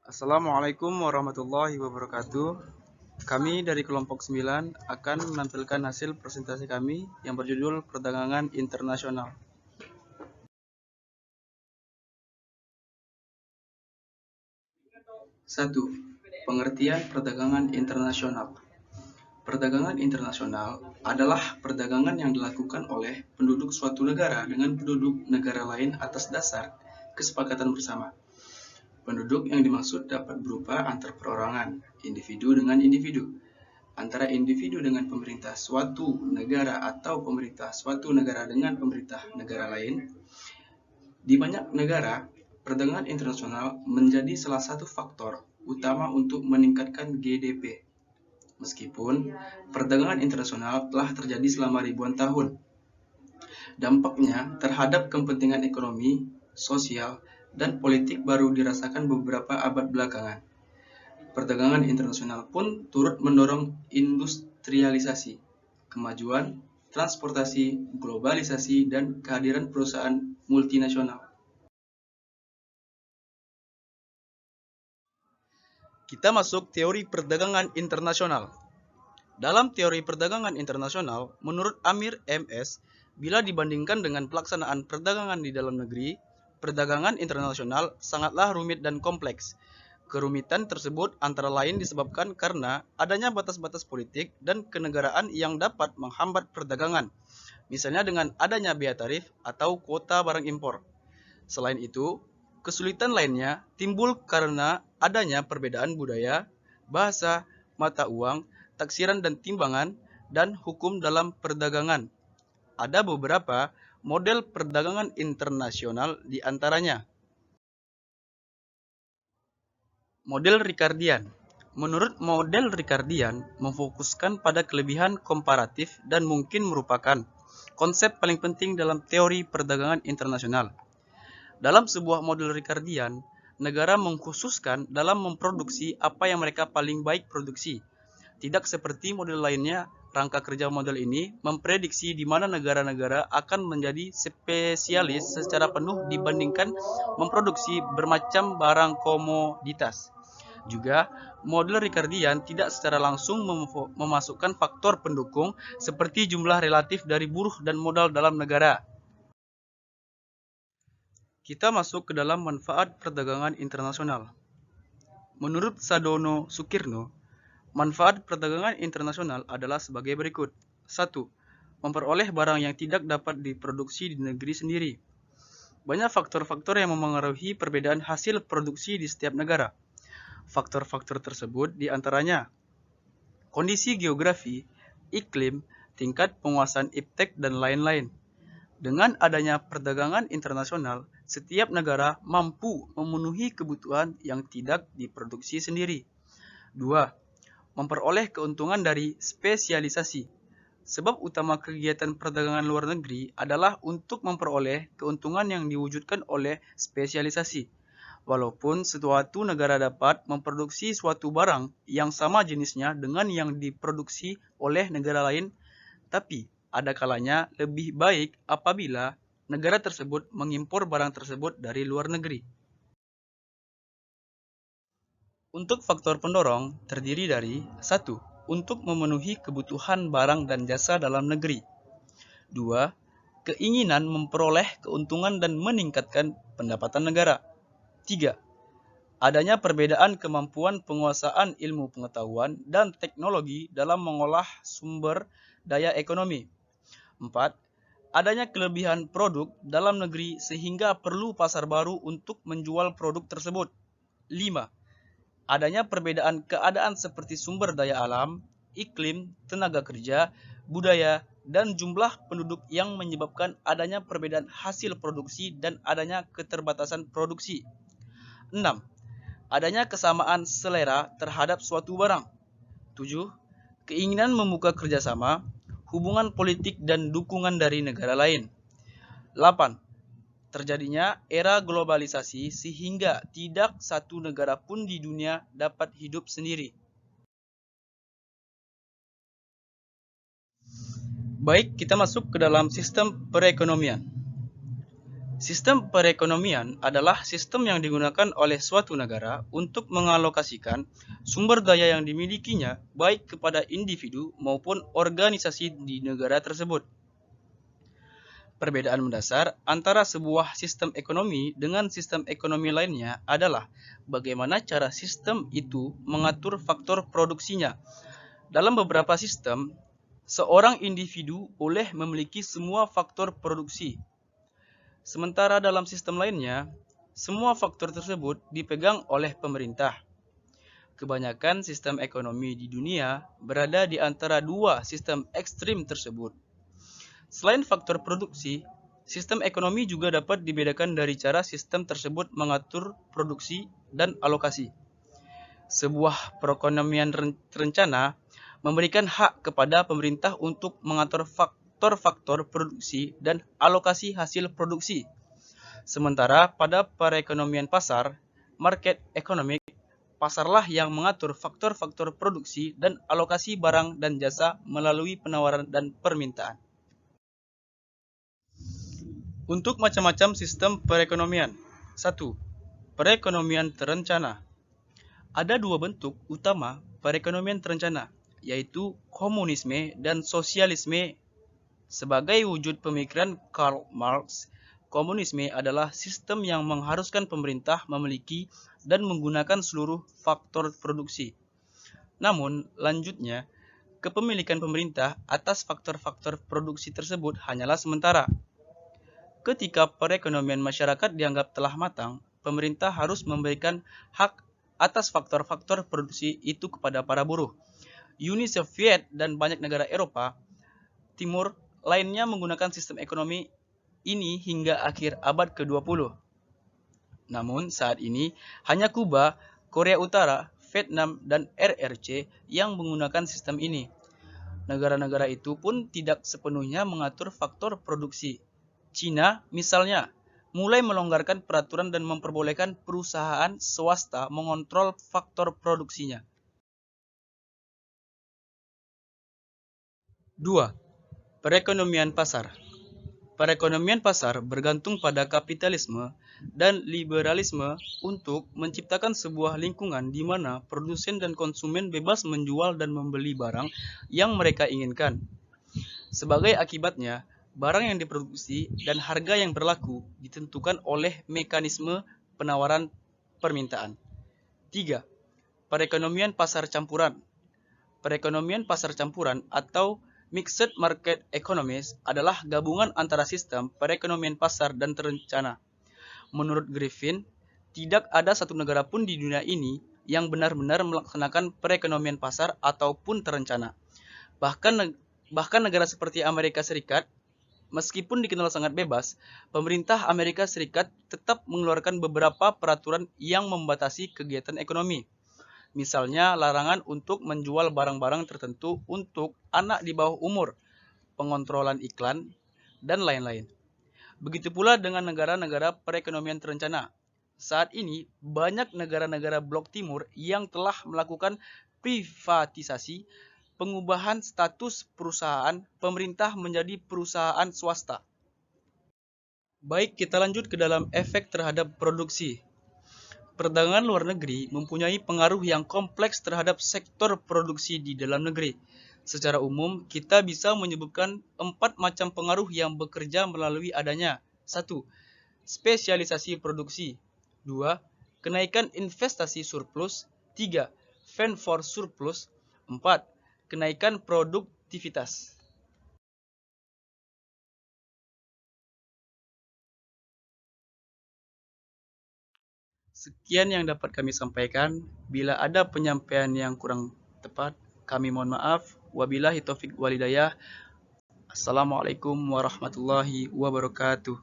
Assalamualaikum warahmatullahi wabarakatuh. Kami dari kelompok 9 akan menampilkan hasil presentasi kami yang berjudul Perdagangan Internasional. 1. Pengertian perdagangan internasional. Perdagangan internasional adalah perdagangan yang dilakukan oleh penduduk suatu negara dengan penduduk negara lain atas dasar kesepakatan bersama. Penduduk yang dimaksud dapat berupa antar perorangan, individu dengan individu, antara individu dengan pemerintah suatu negara atau pemerintah suatu negara dengan pemerintah negara lain. Di banyak negara, perdagangan internasional menjadi salah satu faktor utama untuk meningkatkan GDP. Meskipun perdagangan internasional telah terjadi selama ribuan tahun, dampaknya terhadap kepentingan ekonomi, sosial, dan politik baru dirasakan beberapa abad belakangan. Perdagangan internasional pun turut mendorong industrialisasi, kemajuan, transportasi, globalisasi, dan kehadiran perusahaan multinasional. Kita masuk teori perdagangan internasional. Dalam teori perdagangan internasional, menurut Amir M.S., bila dibandingkan dengan pelaksanaan perdagangan di dalam negeri, perdagangan internasional sangatlah rumit dan kompleks. Kerumitan tersebut antara lain disebabkan karena adanya batas-batas politik dan kenegaraan yang dapat menghambat perdagangan, misalnya dengan adanya biaya tarif atau kuota barang impor. Selain itu, kesulitan lainnya timbul karena adanya perbedaan budaya, bahasa, mata uang, taksiran dan timbangan, dan hukum dalam perdagangan. Ada beberapa model perdagangan internasional di antaranya. Model Ricardian. Menurut model Ricardian, memfokuskan pada kelebihan komparatif dan mungkin merupakan konsep paling penting dalam teori perdagangan internasional. Dalam sebuah model Ricardian, negara mengkhususkan dalam memproduksi apa yang mereka paling baik produksi. Tidak seperti model lainnya, rangka kerja model ini memprediksi di mana negara-negara akan menjadi spesialis secara penuh dibandingkan memproduksi bermacam barang komoditas. Juga, model Ricardian tidak secara langsung memasukkan faktor pendukung seperti jumlah relatif dari buruh dan modal dalam negara. Kita masuk ke dalam manfaat perdagangan internasional. Menurut Sadono Sukirno, manfaat perdagangan internasional adalah sebagai berikut. 1. Memperoleh barang yang tidak dapat diproduksi di negeri sendiri. Banyak faktor-faktor yang memengaruhi perbedaan hasil produksi di setiap negara. Faktor-faktor tersebut diantaranya kondisi geografi, iklim, tingkat penguasaan iptek, dan lain-lain. Dengan adanya perdagangan internasional, setiap negara mampu memenuhi kebutuhan yang tidak diproduksi sendiri. 2. Memperoleh keuntungan dari spesialisasi. Sebab utama kegiatan perdagangan luar negeri adalah untuk memperoleh keuntungan yang diwujudkan oleh spesialisasi. Walaupun suatu negara dapat memproduksi suatu barang yang sama jenisnya dengan yang diproduksi oleh negara lain, tapi ada kalanya lebih baik apabila negara tersebut mengimpor barang tersebut dari luar negeri. Untuk faktor pendorong terdiri dari 1. Untuk memenuhi kebutuhan barang dan jasa dalam negeri. 2. Keinginan memperoleh keuntungan dan meningkatkan pendapatan negara. 3. Adanya perbedaan kemampuan penguasaan ilmu pengetahuan dan teknologi dalam mengolah sumber daya ekonomi. 4. Adanya kelebihan produk dalam negeri sehingga perlu pasar baru untuk menjual produk tersebut. 5. Adanya perbedaan keadaan seperti sumber daya alam, iklim, tenaga kerja, budaya, dan jumlah penduduk yang menyebabkan adanya perbedaan hasil produksi dan adanya keterbatasan produksi. 6. Adanya kesamaan selera terhadap suatu barang. 7. Keinginan membuka kerjasama, hubungan politik dan dukungan dari negara lain. 8. Terjadinya era globalisasi sehingga tidak satu negara pun di dunia dapat hidup sendiri. Baik, kita masuk ke dalam sistem perekonomian. Sistem perekonomian adalah sistem yang digunakan oleh suatu negara untuk mengalokasikan sumber daya yang dimilikinya baik kepada individu maupun organisasi di negara tersebut. Perbedaan mendasar antara sebuah sistem ekonomi dengan sistem ekonomi lainnya adalah bagaimana cara sistem itu mengatur faktor produksinya. Dalam beberapa sistem, seorang individu boleh memiliki semua faktor produksi. Sementara dalam sistem lainnya, semua faktor tersebut dipegang oleh pemerintah. Kebanyakan sistem ekonomi di dunia berada di antara dua sistem ekstrim tersebut. Selain faktor produksi, sistem ekonomi juga dapat dibedakan dari cara sistem tersebut mengatur produksi dan alokasi. Sebuah perekonomian terencana memberikan hak kepada pemerintah untuk mengatur faktor-faktor produksi dan alokasi hasil produksi. Sementara pada perekonomian pasar, market economic, pasarlah yang mengatur faktor-faktor produksi dan alokasi barang dan jasa melalui penawaran dan permintaan. Untuk macam-macam sistem perekonomian. 1. Perekonomian terencana. Ada dua bentuk utama perekonomian terencana, yaitu komunisme dan sosialisme. Sebagai wujud pemikiran Karl Marx, komunisme adalah sistem yang mengharuskan pemerintah memiliki dan menggunakan seluruh faktor produksi. Namun, lanjutnya, kepemilikan pemerintah atas faktor-faktor produksi tersebut hanyalah sementara. Ketika perekonomian masyarakat dianggap telah matang, pemerintah harus memberikan hak atas faktor-faktor produksi itu kepada para buruh. Uni Soviet dan banyak negara Eropa Timur lainnya menggunakan sistem ekonomi ini hingga akhir abad ke-20. Namun saat ini hanya Kuba, Korea Utara, Vietnam, dan RRC yang menggunakan sistem ini. Negara-negara itu pun tidak sepenuhnya mengatur faktor produksi. Cina, misalnya, mulai melonggarkan peraturan dan memperbolehkan perusahaan swasta mengontrol faktor produksinya. 2. Perekonomian pasar. Perekonomian pasar bergantung pada kapitalisme dan liberalisme untuk menciptakan sebuah lingkungan di mana produsen dan konsumen bebas menjual dan membeli barang yang mereka inginkan. Sebagai akibatnya, barang yang diproduksi dan harga yang berlaku ditentukan oleh mekanisme penawaran permintaan. 3. Perekonomian pasar campuran. Perekonomian pasar campuran atau Mixed Market Economies adalah gabungan antara sistem perekonomian pasar dan terencana. Menurut Griffin, tidak ada satu negara pun di dunia ini yang benar-benar melaksanakan perekonomian pasar ataupun terencana. Bahkan negara seperti Amerika Serikat, meskipun dikenal sangat bebas, pemerintah Amerika Serikat tetap mengeluarkan beberapa peraturan yang membatasi kegiatan ekonomi. Misalnya larangan untuk menjual barang-barang tertentu untuk anak di bawah umur, pengontrolan iklan, dan lain-lain. Begitu pula dengan negara-negara perekonomian terencana. Saat ini, banyak negara-negara blok timur yang telah melakukan privatisasi, pengubahan status perusahaan pemerintah menjadi perusahaan swasta. Baik, kita lanjut ke dalam efek terhadap produksi. Perdagangan luar negeri mempunyai pengaruh yang kompleks terhadap sektor produksi di dalam negeri. Secara umum, kita bisa menyebutkan 4 macam pengaruh yang bekerja melalui adanya. 1. Spesialisasi produksi. 2. Kenaikan investasi surplus. 3. Fan for surplus. 4. Kenaikan produktivitas. Sekian yang dapat kami sampaikan. Bila ada penyampaian yang kurang tepat, kami mohon maaf. Wabillahi taufik walhidayah. Assalamualaikum warahmatullahi wabarakatuh.